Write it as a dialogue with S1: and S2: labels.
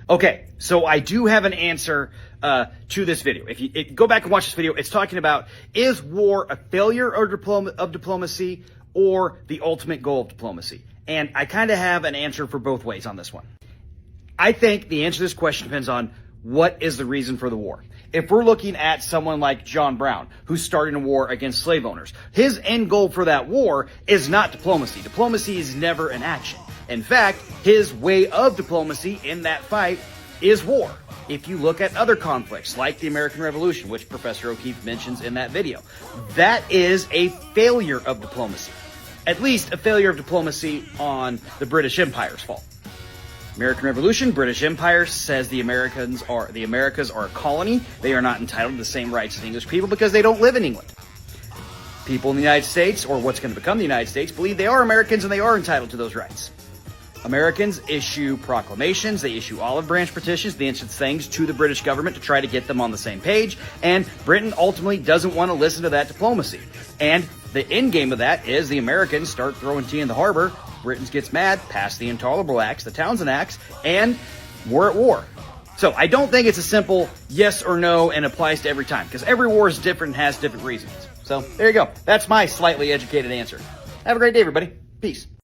S1: Okay, so I do have an answer to this video. If you go back and watch this video, it's talking about, is war a failure of diplomacy or the ultimate goal of diplomacy? And I kind of have an answer for both ways on this one. I think the answer to this question depends on what is the reason for the war. If we're looking at someone like John Brown, who's starting a war against slave owners, his end goal for that war is not diplomacy. Diplomacy is never an action. In fact, his way of diplomacy in that fight is war. If you look at other conflicts like the American Revolution, which Professor O'Keefe mentions in that video, that is a failure of diplomacy. At least a failure of diplomacy on the British Empire's fault. American Revolution, British Empire says the Americas are a colony. They are not entitled to the same rights as English people because they don't live in England. People in the United States, or what's going to become the United States, believe they are Americans and they are entitled to those rights. Americans issue proclamations, they issue olive branch petitions, they issue things to the British government to try to get them on the same page, and Britain ultimately doesn't want to listen to that diplomacy. And the end game of that is the Americans start throwing tea in the harbor, Britain gets mad, pass the Intolerable Acts, the Townsend Acts, and we're at war. So I don't think it's a simple yes or no and applies to every time, because every war is different and has different reasons. So there you go. That's my slightly educated answer. Have a great day, everybody. Peace.